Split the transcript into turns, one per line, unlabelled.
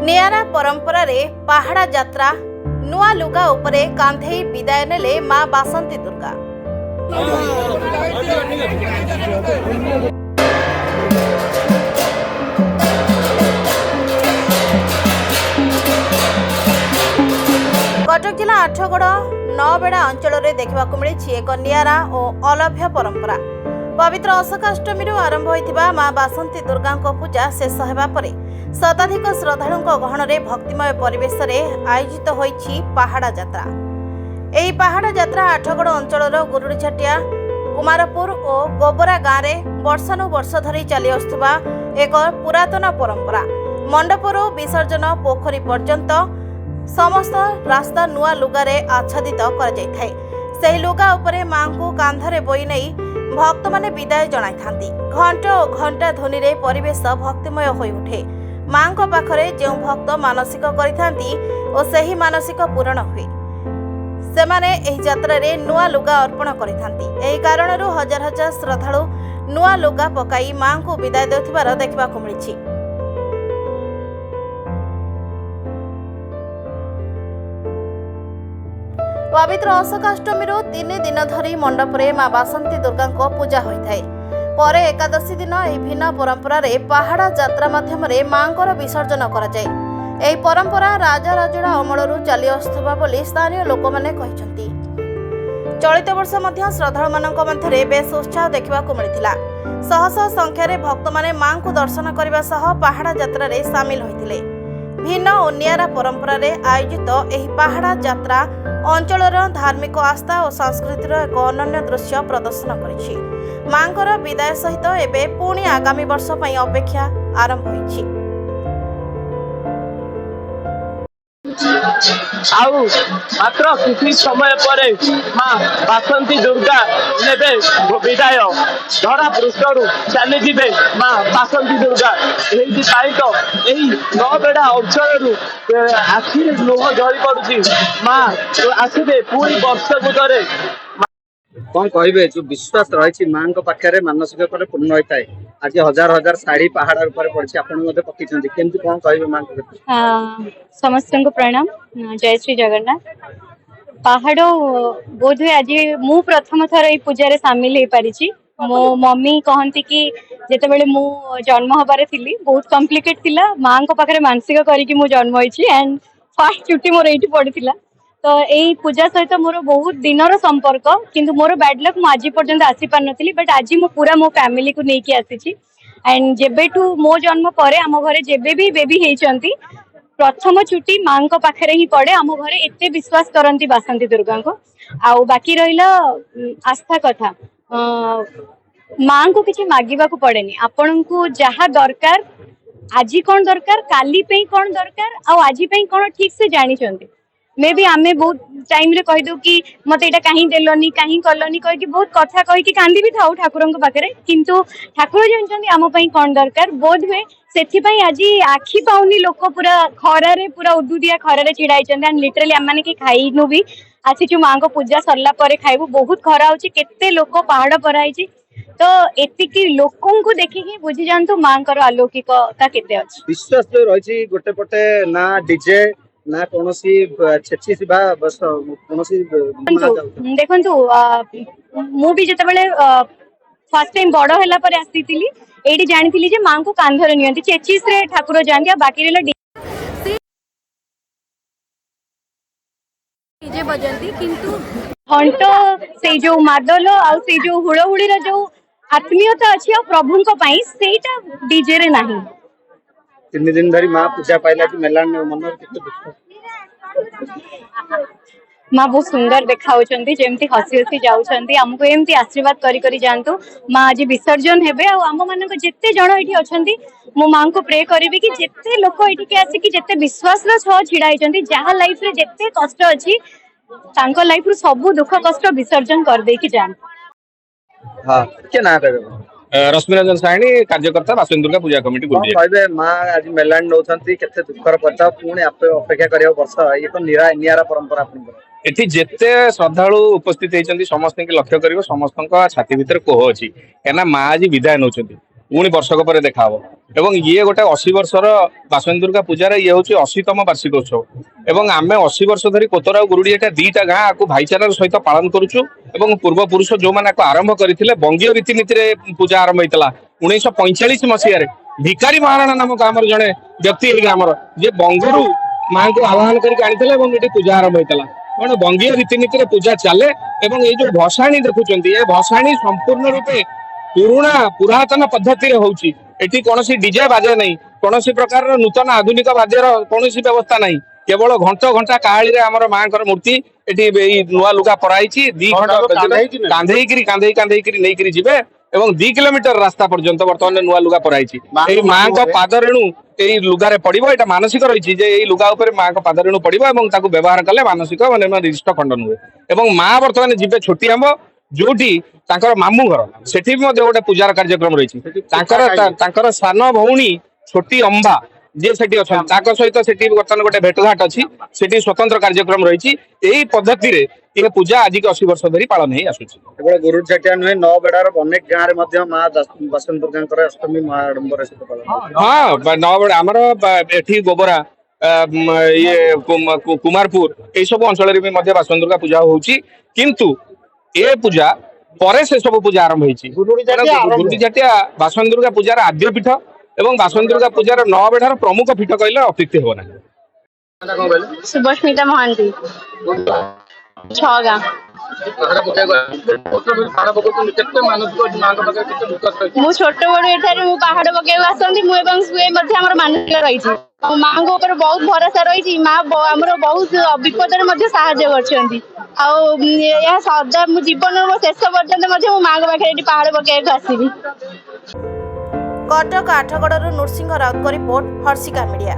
नियारा परंपरा रे पहाड़ा यात्रा नुआ लुगा उपरे कांधे विदाय नेले मां बासंती दुर्गा। कटक जिला आठगड़ नौबेड़ा अंचल में देखा मिली एक नियारा और अलभ्य परंपरा। पवित्र अशोकाष्टमी आरंभ होता मां बासंती दुर्गा पूजा शेष होगा पर शताधिक श्रद्धालु गहन में भक्तिमय परिवेश आयोजित होइछि पहाड़ा यात्रा। यही पहाड़ा यात्रा आठगड़ अंचल गुरुड़ीछाटिया कुमारपुर और गोबरा गाँव में वर्षानुवर्ष धरी चली आसुवा एक पुरातन परंपरा। मंडपरू विसर्जन पोखरी पर्यंत समस्त रास्ता नुआ लुगारे आच्छादित कर लुगा उपरे मां को कांधरे बोई नहीं भक्त माने विदाय जणाई थांती। घंटा और घंटा ध्वनि रे परिवेश भक्तिमय होई उठे। मां को पाखरे जो भक्त मानसिक करिथांती और सही मानसिक पूरण हुए सेमाने एही यात्रा रे नुआ लुगा अर्पण करिथांती। एही कारणरू हजार हजार श्रद्धालु नुआ लुगा पकाई मां को विदाय देउथिबार देखबाको मिलिछि। पवित्र अशोकाष्टमी 3 दिन धरी मंडप रे मां बासंती दुर्गा को पूजा होइथाय। परे एकादशी दिन एही भिन्न परंपरा रे पहाड़ा यात्रा माध्यम रे मांकर विसर्जन करा जाय। एही परंपरा राजा राजुड़ा अमलरू चली आसुवा बोली स्थानीय लोक माने कहिसंती। चलित वर्ष मध्य श्रद्धालु मानक मध्यरे बेस उत्साह देखबाको मिलिथिला। शह शह संख्यार भक्त माने मां को दर्शन करबा सह पहाड़ा यात्रा रे शामिल होइथिले। भिन्न और नियारा परंपरा रे आयोजित एही पहाड़ा यात्रा अंचलर धार्मिक आस्था और संस्कृतिर एक अनन्य दृश्य प्रदर्शन करिछि। मांकर विदाय सहित एबे पुणी आगामी वर्ष पई अपेक्षा आरंभ होइछि।
आउ मात्र किसी समय पर मां बासंती दुर्गा नेबे विदाय धरा पृष्ठरू चली जीवे मां बासंती दुर्गा। तो यही नौबेड़ा अंचल आखि लुह झरी पड़ुची मां आसबे पूरी वर्ष गुदरे
कौन कहे जो विश्वास रही माँ पाखे मानसिक पूर्ण होता है। आज हजार हजार शाढ़ी पहाड़ पड़ी आप पकई कौन कहे माँ
समस्त को प्रणाम। जय श्री जगन्नाथ। पहाड़ बोध हुए आज मु प्रथम थर ये पूजा सामिल हो पारी। मो मम्मी कहती कि जिते बड़े मु जन्म हबार थी बहुत कॉम्प्लिकेट थिला माँ को पाखे मानसिक करके मु जन्म होइछि एंड फर्स्ट छुट्टी मोर एठी पड़ीला। तो यही पूजा सहित मोर बहुत दिनर संपर्क किंतु मोर बैड लक मु आज पर्यंत आसी पार नथली बट आज मु पूरा मो फैमिली को लेके आसी एंड जेबेठू मो जन्म परे आम घरे जेबे भी बेबी हेचंती प्रथम छुट्टी माँ को पाखे ही पड़े। आम घरे एते विश्वास करती बासंती दुर्गा को। आउ बाकी रहिला आस्था कथा माँ को किसी मागिबा को पड़ेनी। आपण को जहाँ दरकार आज कौन दरकार काली पे कौन दरकार आउ आज पे कौन ठीक से जानी मे भी आमे बहुत टाइम रे कहि दो कि मते एटा काहे देलनी काहे करलनी कहि कि बहुत कथा कहि कि कांदी भी थाउ ठाकुरन को पाखरे किंतु ठाकुर जानचंदी आम पई कोन दरकार बोध हुए सेथि पई आज आखी पाउनी लोक पूरा खरा रे पूरा उदुदिया खरा रे छिड़ाई चंदी एंड लिटरली हम माने कि खाइनु भी आसी जो मां को पूजा सरला परे खाइबु बहुत खरा होची केते लोक पहाड़ पर आइची। तो एतिकी लोकों को देखिकी बुझी जानतु मां कर अलौकिकता केते अछि।
विश्वास जो रही गोटे पटे ना डीजे ना कोनोसी छेची सिबा बस कोनोसी
देखंतु मु भी जते बेले फर्स्ट टाइम बड़ होला पर आसीतिली एडी जानितिली जे मां को कांधरे नियंती चेचिस रे ठाकुर जानती बाकी रेला डीजे बजंती किंतु घंटो से जो मादल आ से जो हुड़हुड़ी रे जो आत्मीयता अछि आ प्रभु को पई सेटा डीजे रे नाही।
3 दिन धरी मां पूजा पाइला कि मेलान मन
माँ बहुत सुंदर देखा जमती हसी हसी जाऊँगी आमको एमती आशीर्वाद करी करी जानतु माँ आज विसर्जन हेबे आम मान जिते जन ये अच्छा मो माँ को प्रे करी कि जिते लोक ये आसिक जिते विश्वास छिड़ा होती जहाँ लाइफ रे जिते कष्ट अच्छी लाइफ रु सब दुख कष्ट विसर्जन कर दे कि जान।
हां के ना
रश्मिरंजन साहिणी कार्यकर्ता बासंती दुर्गा पूजा कमिटी
कहबे मां आज मेलान नौथंती केते दुखर पता पुणी अपेक्षा करियो वर्ष ये तो नियारा परंपरा आपन
एठी जेते श्रद्धालु उपस्थित होइचंती समस्त के लक्ष्य करिवो समस्त छाती भीतर कोह अछि केना मां आज विदाय नौचंती पुणी वर्षक पर देखा हब एवं ये गोटे 80 वर्षर बासंती दुर्गा पूजार ये हूँ 80तम वार्षिकोत्सव एवं आम 80 वर्ष धरी कोतरा गुरुड़ी एटा दीटा गाँ को भाईचारार सहित पालन करुचु एवं पूर्व पुरुष जो मैंने आरंभ करते बंगीय रीतिनीति पूजा आरंभ होता 1945 मसीह भिकारी महाराणा नामक आम जड़े व्यक्ति ग्रामर जे बंगरू माँ को आह्वान करके पूजा आरंभ होता कौन बंगीय रीतिनीति पूजा चले एवं ये जो भसाणी देखुं ये भसाणी संपूर्ण रूपे पुरातन पद्धति होउची एटी कोनोसी डीजे बाजे नहीं कोनोसी प्रकार नूतन आधुनिक बाजेर कोनोसी व्यवस्था नहीं केवल घंटा काली रे हमर मांकर मूर्ति एटी नुआ लुगा पराइची दी कांधेई नहीं जिबे एवं 2 किलोमीटर रास्ता पर्यंत वर्तमान नुआ लुगा पराइची एई मां को पाद रेणु एई लुगा रे पड़िबो एटा मानसिक रहिची जे एई लुगा ऊपर मां को पाद रेणु पड़िबो एवं ताकू व्यवहार कले मानसिक माने रिष्ट खंडन हुए एवं मां वर्तमान जिबे छोटी आंब जोटी तांकर मामू घर सेठी भी मध्य गोटे पूजार कार्यक्रम रही तांकर सान भौणी छोटी अंबा जे सेठी अछन ताको सहित सेठी वर्तमान गोटे भेटघाट अछि सेठी स्वतंत्र कार्यक्रम रही एई पद्धति रे ये पूजा आज के 80 वर्ष धरी पालन हे आसुछि
केवल गुरुझाटिया नुहे नौबेड़ार अनेक गाँव रे मध्य माँ बासंती दुर्गा अष्टमी महाडंबर सहित पालन
हाँ नौबेड़ा आमर एठी गोबरा ये कुमारपुर ये सब अंचल बासंती दुर्गा पूजा होउछि किंतु ए पूजा परे से सब पूजा आरंभ होइछि गुरुझाटिया बासंती दुर्गा पूजार आद्य पीठ एवं बासंती दुर्गा पूजार नौबेड़ार प्रमुख पीठ कहले अत्युक्ति हेबो नाही
सुभस्मिता महांती छगा मु छोट बड़ एठारे मु पहाड़ पकेब आसती मुझे मानसिक रही माँ को ऊपर बहुत भरोसा रही माँ आमर बहुत विपद कर सदा मो जीवन मो शेष पर्यंत मो माँ को पाखे पहाड़ पकेब आसबि
कटक आठगड़ू नृसिंह राउत रिपोर्ट हर्षिका मीडिया।